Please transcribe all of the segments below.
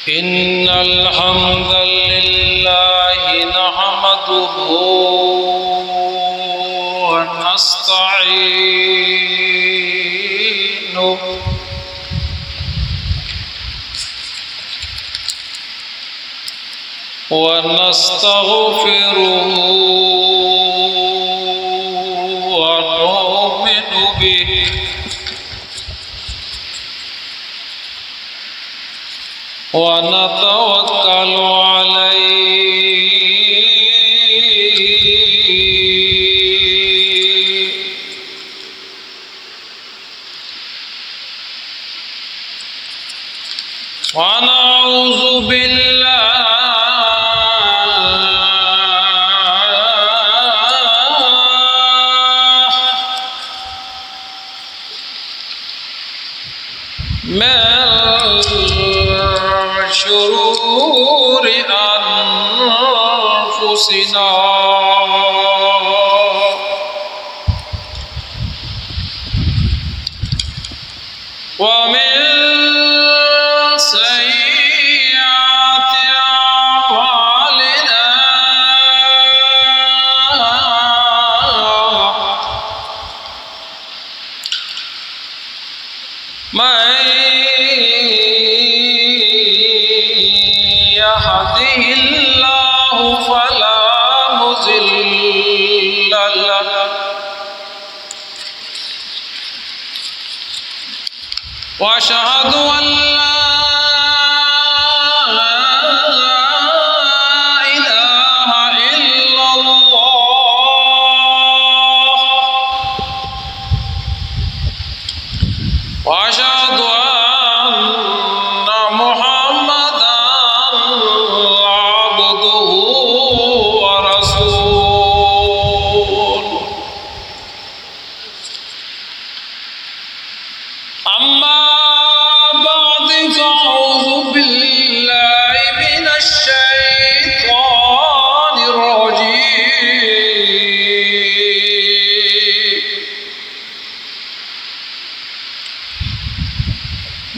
إن الحمد لله نحمده ونستعينه ونستغفره ونؤمن به ونتوكل عليه ونعوذ بالله من شرور أنفسنا ومن سيئات أعمالنا من يهده الله فلا مضل له وأشهد أن لا إله إلا الله وأشهد أن محمدا عبده ورسوله أما بعد فأعوذ بالله من الشيطان الرجيم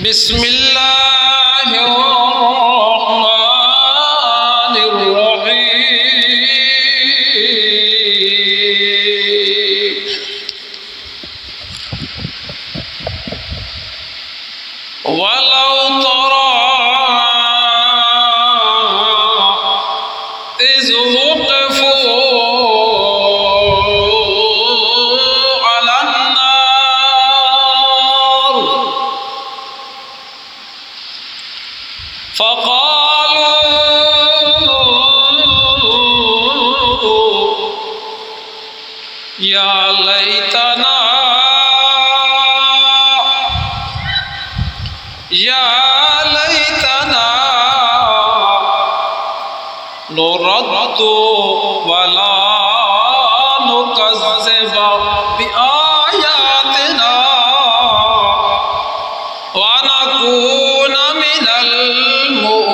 بسم الله الرحمن الرحيم ولو ترى إذ وقفوا على النار فقالوا يا ليتنا نرد ولا نكذب بآياتنا ونكون من المؤمنين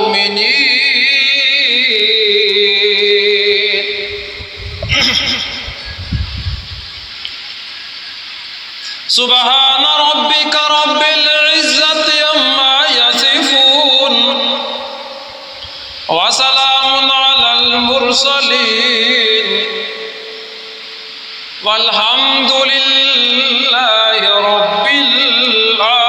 سبحان ربك رب العزة عما يصفون وسلام على المرسلين والحمد لله رب العالمين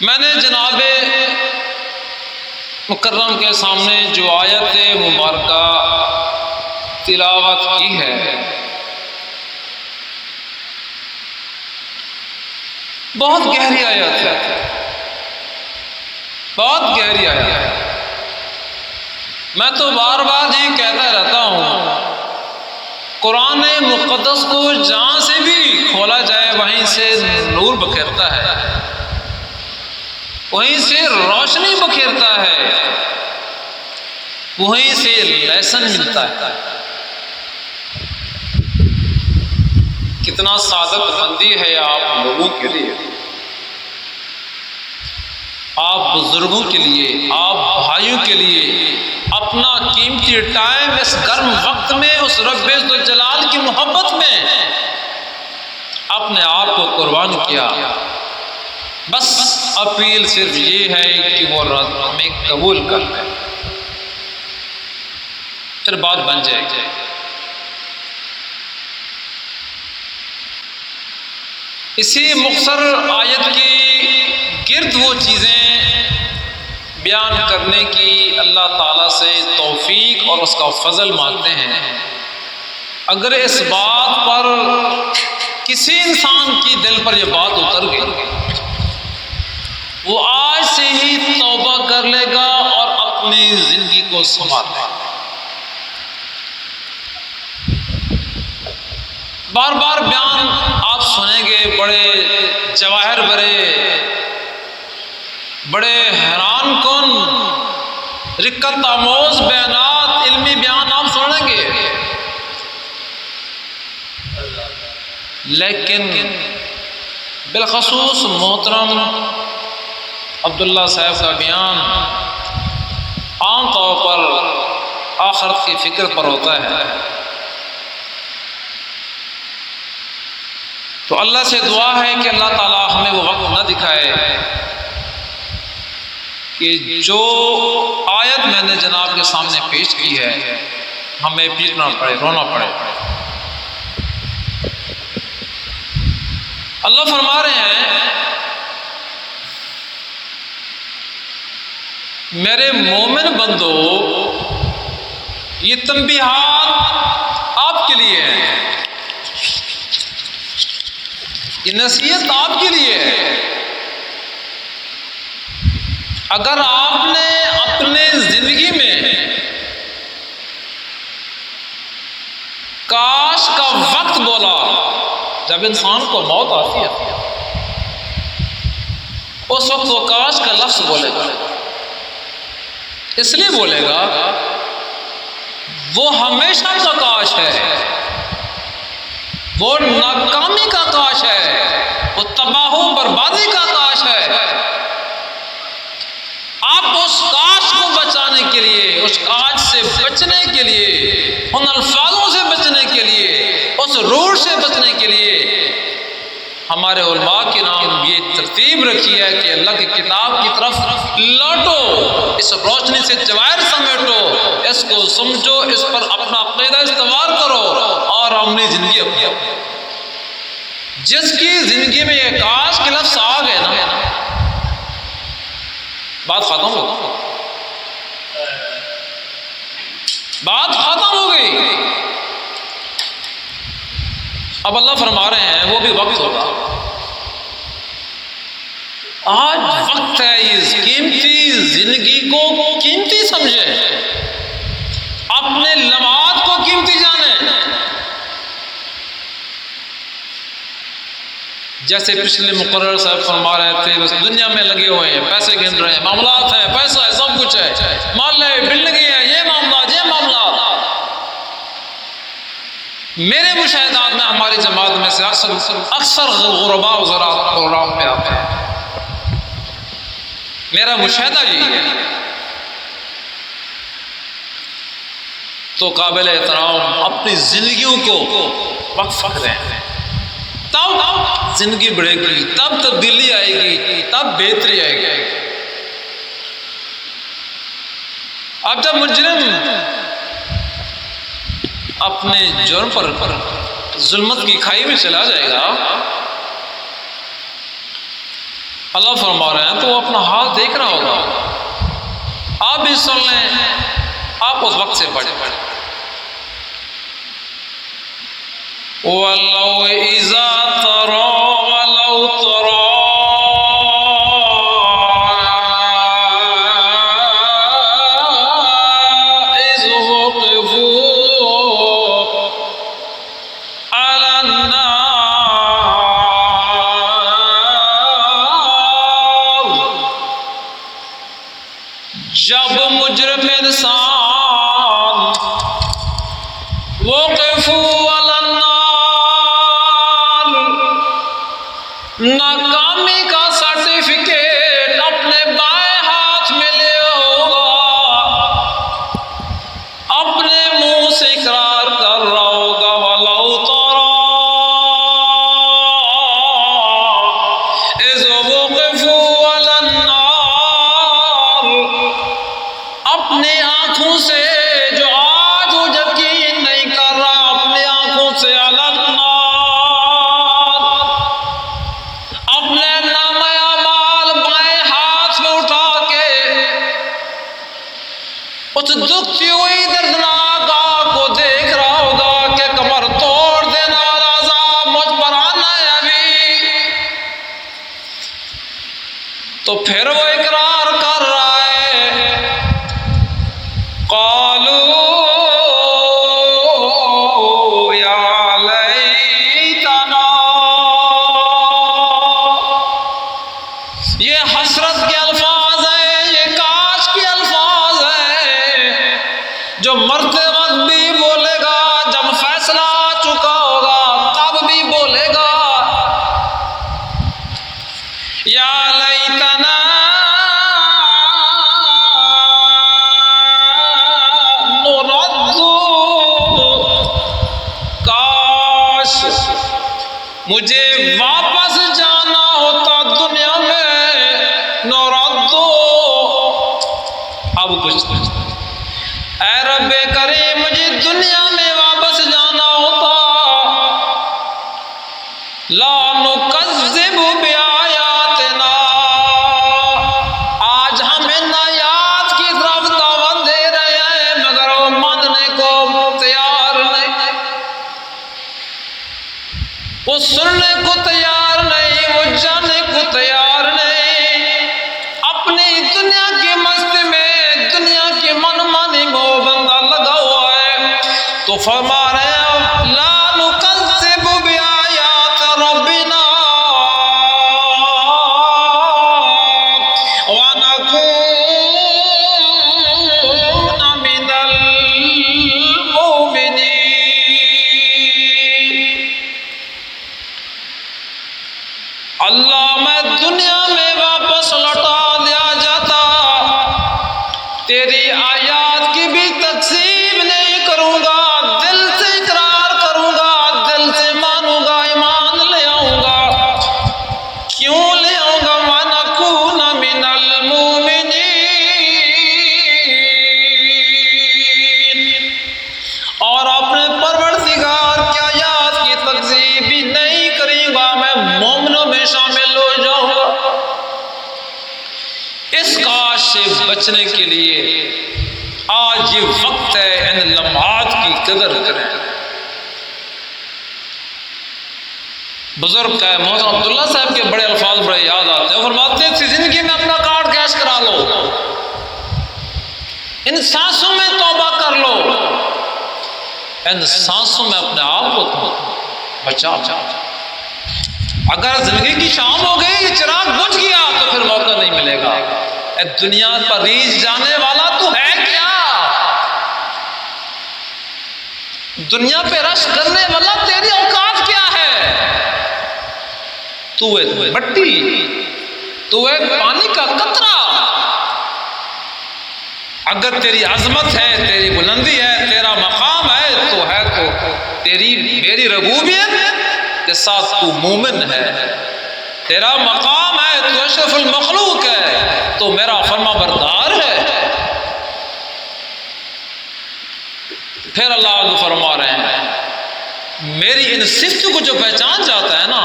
میں نے جناب مکرم کے سامنے جو آیت مبارکہ تلاوت کی ہے، بہت گہری آیت ہے، بہت گہری آیت ہے۔ میں تو بار بار یہ کہتا رہتا ہوں، قرآن مقدس کو جہاں سے بھی کھولا جائے وہیں سے نور بکھیرتا ہے، وہیں سے روشنی بکھیرتا ہے، وہیں سے لیسن ملتا ہے۔ کتنا سعادت مندی ہے آپ لوگوں کے لیے، آپ بزرگوں کے لیے، آپ بھائیوں کے لیے اپنا قیمتی ٹائم اس گرم وقت میں اس رب ذوالجلال کی محبت میں اپنے آپ کو قربان کیا۔ بس اپیل صرف یہ ہے کہ وہ ہمیں قبول کر لے، پھر بات بن جائے گی۔ اسی مختصر آیت کی گرد وہ چیزیں بیان کرنے کی اللہ تعالیٰ سے توفیق اور اس کا فضل مانگتے ہیں۔ اگر اس بات پر کسی انسان کی دل پر یہ بات اتر گئی، وہ آج سے ہی توبہ کر لے گا اور اپنی زندگی کو سنوار لے گا۔ بار بار بیان آپ سنیں گے، بڑے جواہر بھرے، بڑے حیران کن، رکت آموز بیانات، علمی بیان آپ سنیں گے، لیکن بالخصوص محترم عبداللہ صاحب کا بیان عام طور پر آخرت کی فکر پر ہوتا ہے۔ تو اللہ سے دعا ہے کہ اللہ تعالیٰ ہمیں وہ وقت نہ دکھائے کہ جو آیت میں نے جناب کے سامنے پیش کی ہے ہمیں پیٹنا پڑے، رونا پڑے۔ اللہ فرما رہے ہیں، میرے مومن بندو، یہ تنبیہات آپ کے لیے ہیں، یہ نصیحت آپ کے لیے ہے۔ اگر آپ نے اپنے زندگی میں کاش کا وقت بولا، جب انسان کو موت آتی ہے اس وقت وہ کاش کا لفظ بولے گا، اس لیے بولے گا وہ ہمیشہ کا کاش ہے، وہ ناکامی کا کاش ہے، وہ تباہ و بربادی کا کاش ہے۔ آپ اس کاش کو بچانے کے لیے، اس کاش سے بچنے کے لیے، ان الفاظوں سے بچنے کے لیے، اس روح سے بچنے کے لیے ہمارے علماء کے نام یہ ترتیب رکھی ہے کہ اللہ کی کتاب کی طرف لوٹو، اس روشنی سے جواہر سمیٹو، اس کو سمجھو، اس پر اپنا عقیدہ استوار کرو اور اپنی زندگی اپنی۔ جس کی زندگی میں یہ کاش کے لفظ آ گئے نا، بات ختم ہو گئی، بات ختم ہو گئی۔ اب اللہ فرما رہے ہیں وہ بھی وقت ہوگا، آج وقت ہے اس قیمتی زندگی کو قیمتی سمجھے، اپنے لمحات کو قیمتی جانے۔ جیسے پچھلے مقرر صاحب فرما رہے تھے، بس دنیا میں لگے ہوئے ہیں، پیسے گن رہے ہیں، معاملات ہیں، پیسہ ہے، سب کچھ ہے، مال ہے، بلڈنگیں ہیں، یہ معاملات، یہ معاملات۔ میرے مشاہدات میں ہماری جماعت میں سے اکثر غرباء و زراعت پروگرام پہ آتے ہیں، میرا مشاہدہ یہی ہے۔ تو قابل احترام اپنی زندگیوں کو وقف کریں، تب زندگی بڑھے گی، تب تبدیلی آئے گی، تب بہتری آئے گی۔ اب جب مجرم اپنے جرم پر ظلمت کی کھائی میں چلا جائے گا، اللہ فرما رہے ہیں تو وہ اپنا حال دیکھ رہا ہوگا. آپ بھی سن لیں، آپ اس وقت سے پڑھیں. وَلَوْ إِذَا تَرَى وَلَوْ تَرَى إِذْ وُقِفُوا عَلَى النَّارِ، جب مجرم انسان وقفوا علی النار، ناکامی کا سرٹیفکیٹ اپنے بائیں ہاتھ میں لے ہوگا، اپنے منہ سے اقرار کر رہا ہوگا وَلَوْ تَرَى إِذْ وُقِفُوا عَلَى النَّارِ، اپنی آنکھوں سے جو آج وہ یقین نہیں کر رہا، اپنی آنکھوں سے علی النار، اپنے نامہ اعمال بائیں ہاتھ میں اٹھا کے اس دکھتی ہوئی دردناک آگ کو دیکھ رہا ہوگا کہ کمر توڑ دینے والا عذاب مجھ پر آنا ہے ابھی. تو پھر وہ اقرار کر رہا ہے قالوا یا لیتنا، یہ حسرت کے الفاظ ہیں، یہ کاش کے الفاظ ہیں جو مرتے وقت بھی بولے گا، جب فیصلہ آ چکا ہوگا تب بھی بولے گا. یا لیتنا نرد، کاش مجھے واپس جانا ہوتا دنیا میں. نرد، اب کچھ اے رب کریم مجھے دنیا میں واپس جانا ہوتا. لا نکذب بآیاتنا، آج ہم ان آیات کی طرف دعوت دے رہے ہیں مگر وہ ماننے کو تیار نہیں، وہ سننے کو تیار نہیں، وہ جاننے کو تیار نہیں. اپنی دنیا کی مستی میں، دنیا کی من مانی کو بندہ لگا ہوا ہے. تو فرما رہے ہیں لا نکذب بآیات ربنا ونکون من المؤمنین. اللہ میں دنیا میں واپس لوٹا دیا جاتا، تیری آیات کی بھی تکذیب نہیں کروں گا، دل سے اقرار کروں گا، دل سے مانوں گا، ایمان لے آؤں گا. کیوں لے آؤں گا؟ وَنَكُونَ مِنَ الْمُؤْمِنِينَ، اور اپنے پروردگار کی آیات کی تکذیب بھی نہیں کروں گا، میں مومنوں میں شامل ہو جاؤں گا. اس کاش سے بچنے کے لیے آج یہ وقت ہے، ان لمحات کی قدر کریں. بزرگ کا محترم عبداللہ صاحب کے بڑے الفاظ بڑے یاد آتے ہیں. فرماتے ہیں اسی زندگی میں اپنا کارڈ کیش کرا لو، ان سانسوں میں توبہ کر لو، ان سانسوں میں اپنے آپ کو بچا. اگر زندگی کی شام ہو گئی، چراغ بجھ گیا تو پھر موقع نہیں ملے گا. اے دنیا پر ریچھ جانے والا تو ہے کیا؟ دنیا پہ رش کرنے والا تیری اوقات کیا ہے؟ تو ہے مٹی، تو ہے پانی کا قطرہ. اگر تیری عظمت ہے، تیری بلندی ہے، تیرا مقام ہے تو تیری میری ربوبیت کے ساتھ تو مومن ہے، تیرا مقام ہے، تو اشرف المخلوق ہے، تو میرا فرما بردار ہے. پھر اللہ فرما رہے ہیں میری ان صفتوں کو جو پہچان جاتا ہے نا،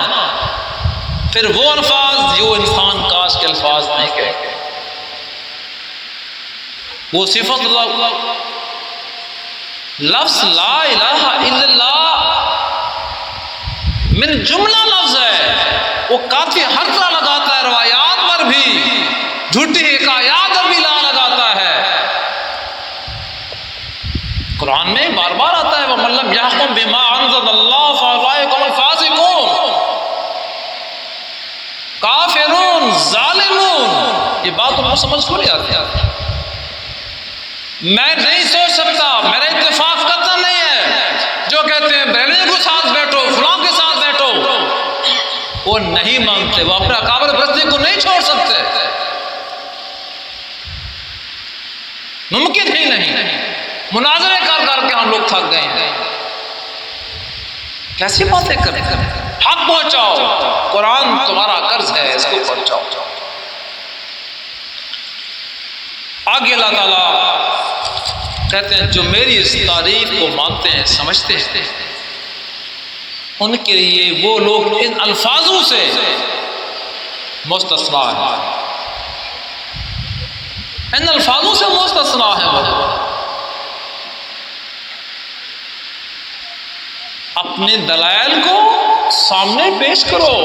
پھر وہ الفاظ جو انسان کاش کے الفاظ نہیں کہے، وہ صفت اللہ، لفظ لا الہ الا اللہ من جملہ لفظ ہے، وہ کافی ہر طرح لگاتا ہے، روایات پر بھی، جھوٹی حکایات پر بھی لا لگاتا ہے۔ قرآن میں بار بار آتا ہے وَمَن لَّمْ يَحْكُم بِمَا أَنزَلَ اللَّهُ فَأُولَٰئِكَ هُمُ الْفَاسِقُونَ، کافرون، ظالمون، یہ بات تم کو سمجھ کیوں نہیں آتی؟ میں نہیں سوچ سکتا، میرا اتفاق قطع نہیں ہے، جو کہتے ہیں بریلویوں کے ساتھ بیٹھو، فلاں کے ساتھ بیٹھو، وہ نہیں مانتے، وہ اپنا اکابر پرستی کو نہیں چھوڑ سکتے، ممکن ہی نہیں۔ مناظرے کر کر کے ہم لوگ تھک گئے ہیں، کیسی باتیں کریں؟ حق پہنچاؤ، قرآن تمہارا قرض ہے، اس کو پہنچاؤ۔ آگے اللہ تعالیٰ کہتے ہیں جو میری اس تعریف کو مانتے ہیں، سمجھتے ہیں، ان کے لیے وہ لوگ ان الفاظوں سے مستثنا ہیں، ان الفاظوں سے مستثنا ہیں۔ وہ اپنے دلائل کو سامنے پیش کرو،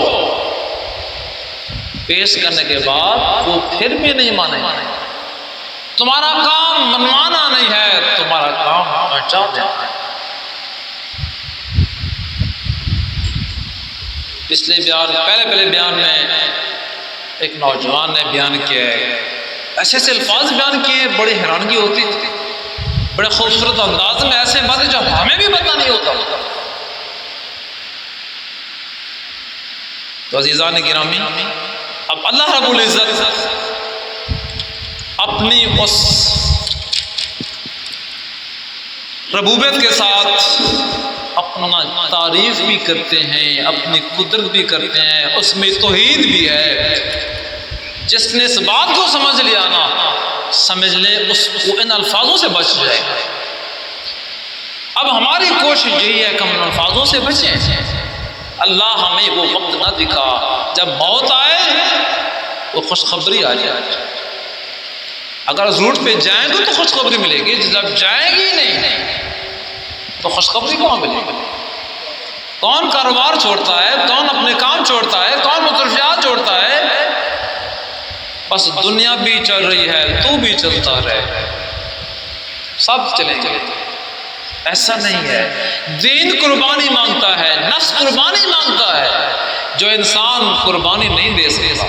پیش کرنے کے بعد وہ پھر بھی نہیں مانے، تمہارا کام منوانا نہیں ہے، تمہارا کام پہنچا دینا ہے۔ پہلے بیان میں ایک نوجوان نے بیان کیا ہے، ایسے ایسے الفاظ بیان کیے، بڑی حیرانگی ہوتی تھی، بڑے خوبصورت انداز میں ایسے باتیں جو ہمیں بھی پتہ نہیں ہوتا۔ تو عزیزان گرامی، اب اللہ رب العزت اپنی اس ربوبیت کے ساتھ اپنا تعریف بھی کرتے ہیں، اپنی قدرت بھی کرتے ہیں، اس میں توحید بھی ہے۔ جس نے اس بات کو سمجھ لیا نا، سمجھ لے اس کو ان الفاظوں سے بچ جائے گا۔ اب ہماری کوشش یہی ہے کہ ہم ان الفاظوں سے بچیں، اللہ ہمیں وہ وقت نہ دکھا جب موت آئے وہ خوشخبری آ جائے۔ اگر اس روٹ پہ جائیں گے تو خوشخبری ملے گی، جب جائیں گی نہیں تو خوشخبری کہاں ملے گی؟ کون کاروبار چھوڑتا ہے، کون اپنے کام چھوڑتا ہے، کون مصروفیات چھوڑتا ہے؟ بس دنیا بھی چل رہی ہے، تو بھی چلتا رہے، سب چلیں گے۔ ایسا نہیں ہے، دین قربانی مانگتا ہے، نفس قربانی مانگتا ہے۔ جو انسان قربانی نہیں دے سکتا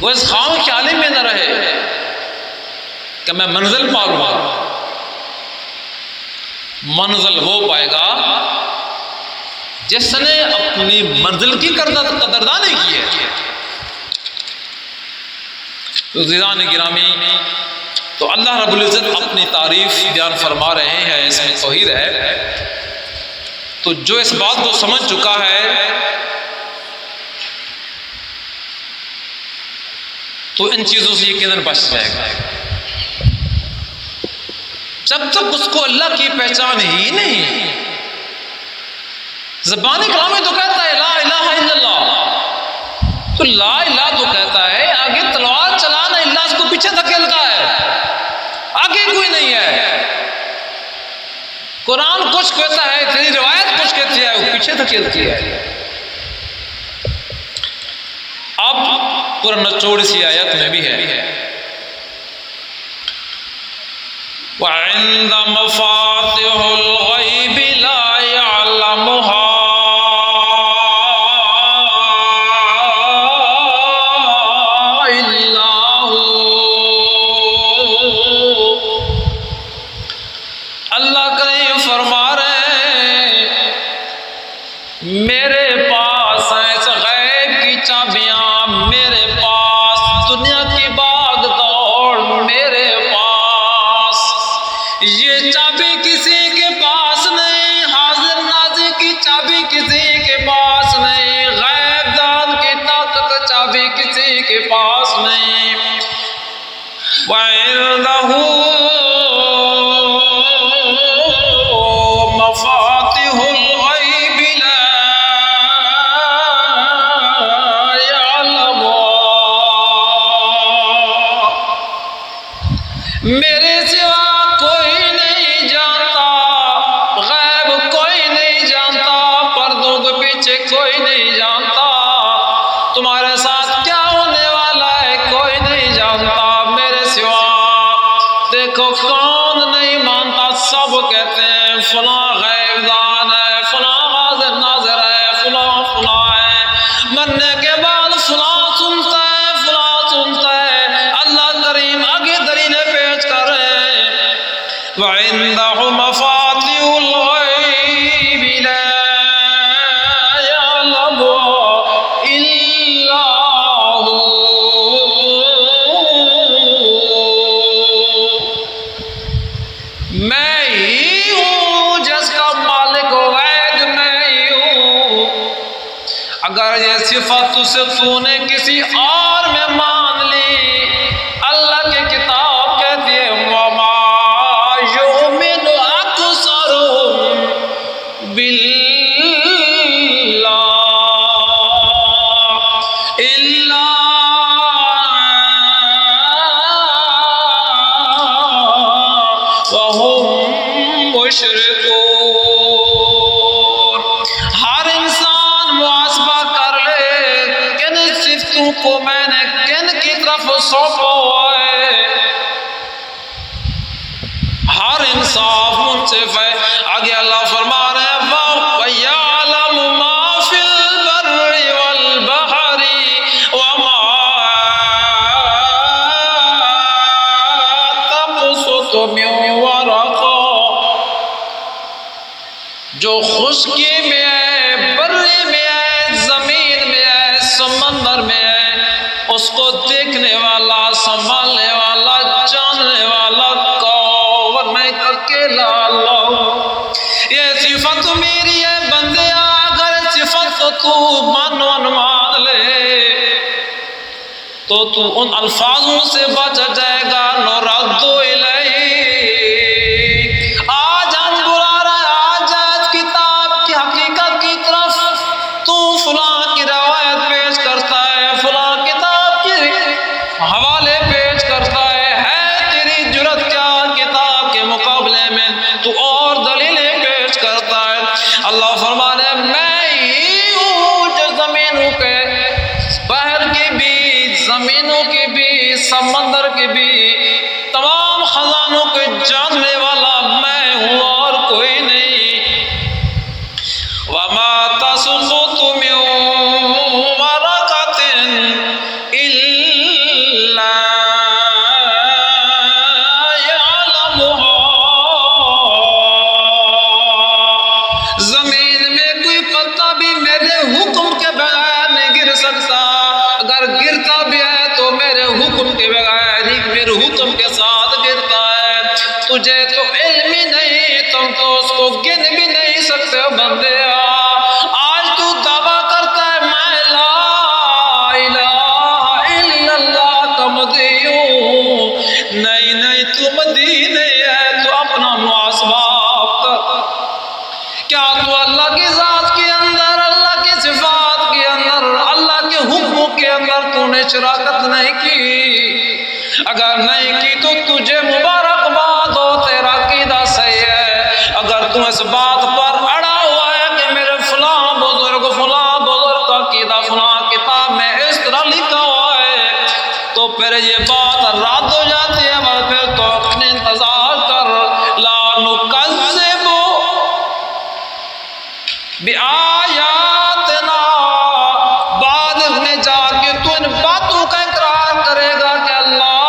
وہ اس خام خیالی میں نہ رہے کہ میں منزل پا لوں گا۔ منزل وہ پائے گا جس نے اپنی منزل کی قدردانی کی ہے۔ تو عزیزان گرامی، تو اللہ رب العزت اپنی تعریف بیان فرما رہے ہیں، اس میں توحید ہے۔ تو جو اس بات کو سمجھ چکا ہے تو ان چیزوں سے یقیناً بچ جائے گا۔ جب تک اس کو اللہ کی پہچان ہی نہیں، زبانی کلام میں تو کہتا ہے لا الہ الا اللہ، تو لا الہ تو کہتا ہے، آگے تلوار چلانا اللہ اس کو پیچھے دھکیلتا ہے، آگے کوئی نہیں ہے۔ قرآن کچھ کہتا ہے، تیری روایت کچھ کہتی ہے، وہ پیچھے دھکیلتی ہے۔ اب پورا نچوڑ سی آیت میں بھی ہے، وَعِندَ مَفَاتِحُ الْغَيْبِ لَا يَعْلَمُهَا إِلَّا هُوَ۔ اللہ کریم فرما رہے ہیں میرے پاس ہیں غیب کی چابیاں، میرے پاس دنیا کی باغ دوڑ میرے پاس، یہ چابی کسی کے پاس نہیں، حاضر ناظر کی چابی کسی کے پاس نہیں، غیب دان کی طاقت چابی کسی کے پاس نہیں۔ وَعِندَهُ مَفَاتِحُ الْغَيْبِ لَا تمہارے ساتھ کیا ہونے والا ہے کوئی نہیں جانتا میرے سوا۔ دیکھو کون نہیں مانتا، سب کہتے ہیں فلاں غیب دان ہے، فلاں حاضر ناظر ہے، فلاں فلاں ہے، مرنے کے بعد فلاں سنتا ہے، فلاں سنتا ہے۔ اللہ کریم آگے دلیل پیش کر رہے ہیں وَعِندَهُ مَفَاتِحُ الْغَيْبِ لَا يَعْلَمُهَا إِلَّا هُوَ۔ میں ہی ہوں جس کا مالک غیب میں ہی ہوں۔ اگر یہ صفت سے تو نے کسی اور میں مان لی، اللہ کی کتاب کہتی ہے وَمَا يُؤْمِنُ أَكْثَرُهُم بِاللَّهِ إِلَّا وَهُم مُشْرِكُونَ۔ ہر انسان محاسبہ کر لے کن صفتوں کو میں نے کن کی طرف سونپا ہوا ہے، ہر انصاف منصف ہے۔ آگے اللہ فرما رہے ہیں وَيَعْلَمُ مَا فِي الْبَرِّ وَالْبَحْرِ وَمَا تَسْقُطُ مِن وَرَقَةٍ، جو خشکی میں ہے، بری میں ہے، زمین میں ہے، سمندر میں ہے، اس کو دیکھنے والا، سنبھالنے والا، جاننے والا کون؟ میں اکیلا اللہ ہوں۔ یہ صفت میری ہے بندیا، اگر صفت تو مان لے تو ان الفاظوں سے بچ جائے گا نُرَدُّ إِلَيْهِ۔ آج ہم بلا رہے ہیں، آج کتاب کی حقیقت کی طرف تو فلاں کی روایت پیش کرتا ہے، فلاں کتاب کی حوالے پیش کرتا ہے تیری جرت کیا کتاب کے مقابلے میں تو اور دلیلیں پیش کرتا ہے۔ اللہ فرما رہے ہیں میں ہی ہوں جو زمینوں کے، بحر کی بھی، زمینوں کی بھی، سمندر کی بھی، تمام خزانوں کے جاننے والا میں ہوں اور کوئی نہیں۔ وَمَا تَسْقُطُ مِن وَرَقَةٍ إِلَّا يَعْلَمُهَا۔ زمین میں کوئی پتا بھی میرے حکم کے بغیر نہیں گر سکتا، اگر گرتا بھی ہے تو میرے حکم کے بغیر ہی، میرے حکم کے ساتھ گرتا ہے۔ تجھے تو علم ہی نہیں، تم تو اس کو گن بھی نہیں سکتے بندے۔ آج تو دعویٰ کرتا ہے میں لا الہ الا اللہ کا مدعی ہوں، نہیں تو مدعی نہیں ہے، تو اپنا محاسبہ کر۔ کیا تو اللہ کی ذات کے اندر، اللہ کی صفات کے اندر، اللہ کے حکموں کے اندر تو نے شراکت نہیں کی؟ اگر نہیں کی تو تجھے مبارکباد ہو، تیرا عقیدہ صحیح ہے۔ اگر تم اس بات پر اڑا ہوا ہے کہ میرے فلاں بزرگ کا عقیدہ فلاں کتاب میں اس طرح لکھا ہوا ہے، تو پھر یہ بات رد ہو جاتی ہے، مگر پھر تو اپنے انتظار کر۔ لا نکذب بآیاتنا، بعد میں جا کے تو ان باتوں کا اقرار کرے گا کہ اللہ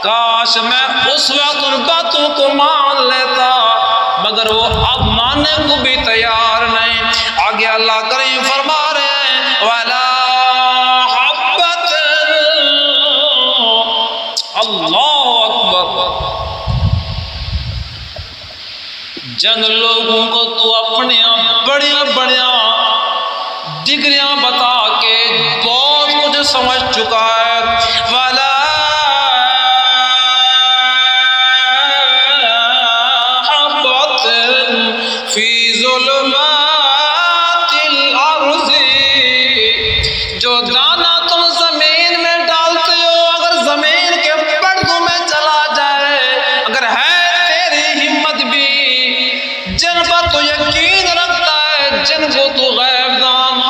کاش میں اس وقت ان باتوں کو مان لیتا، مگر وہ اب ماننے کو بھی تیار نہیں۔ آگے اللہ کریم فرما رہے ہیں وَلَا حَبَّةٍ، اللہ اکبر۔ جن لوگوں کو تو اپنی بڑیاں ڈگریاں بتا کے بہت کچھ سمجھ چکا ہے، وَلَا حَبَّةٍ فِي ظُلُمَاتِ الْأَرْضِ، جو دانہ تم زمین میں ڈالتے ہو اگر زمین کے پردوں میں چلا جائے، اگر ہے تیری ہمت بھی، جن پر تو یقین رکھتا ہے، جن کو تو غیب دان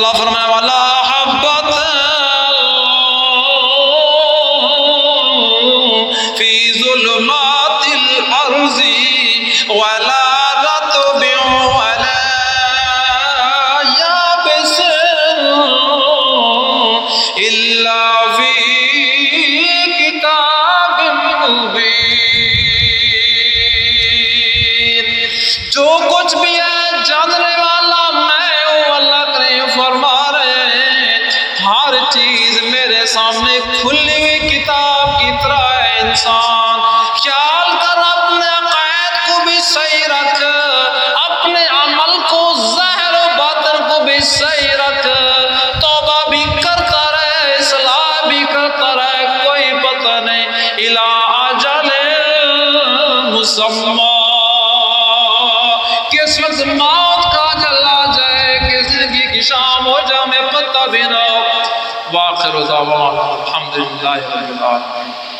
اللہ فرمایا وَلَا حَبَّةٍ فِي ظُلُمَاتِ الْأَرْضِ وَلَا رَطْبٍ وَلَا يَابِسٍ إِلَّا فِي كِتَابٍ مُبِينٍ۔ جو کچھ بھی ہے جاننے والا میں ہوں، اللہ کریم فرما رہے ہیں ہر چیز میرے سامنے کھلی ہوئی کتاب کی طرح ہے۔ انسان خیال کر، اپنے عقائد کو بھی صحیح رکھ، اپنے عمل کو ظاہر و باطن کو بھی صحیح رکھ، توبہ بھی کرتا رہے، اصلاح بھی کرتا رہے، کوئی پتہ نہیں الی اجل مسمی، کس وقت موت کا اجل آ جائے، کس زندگی کی شام ہو جائے ہمیں پتہ بھی نہ ہو۔ وآخر دعوانا الحمدللہ رب العالمین۔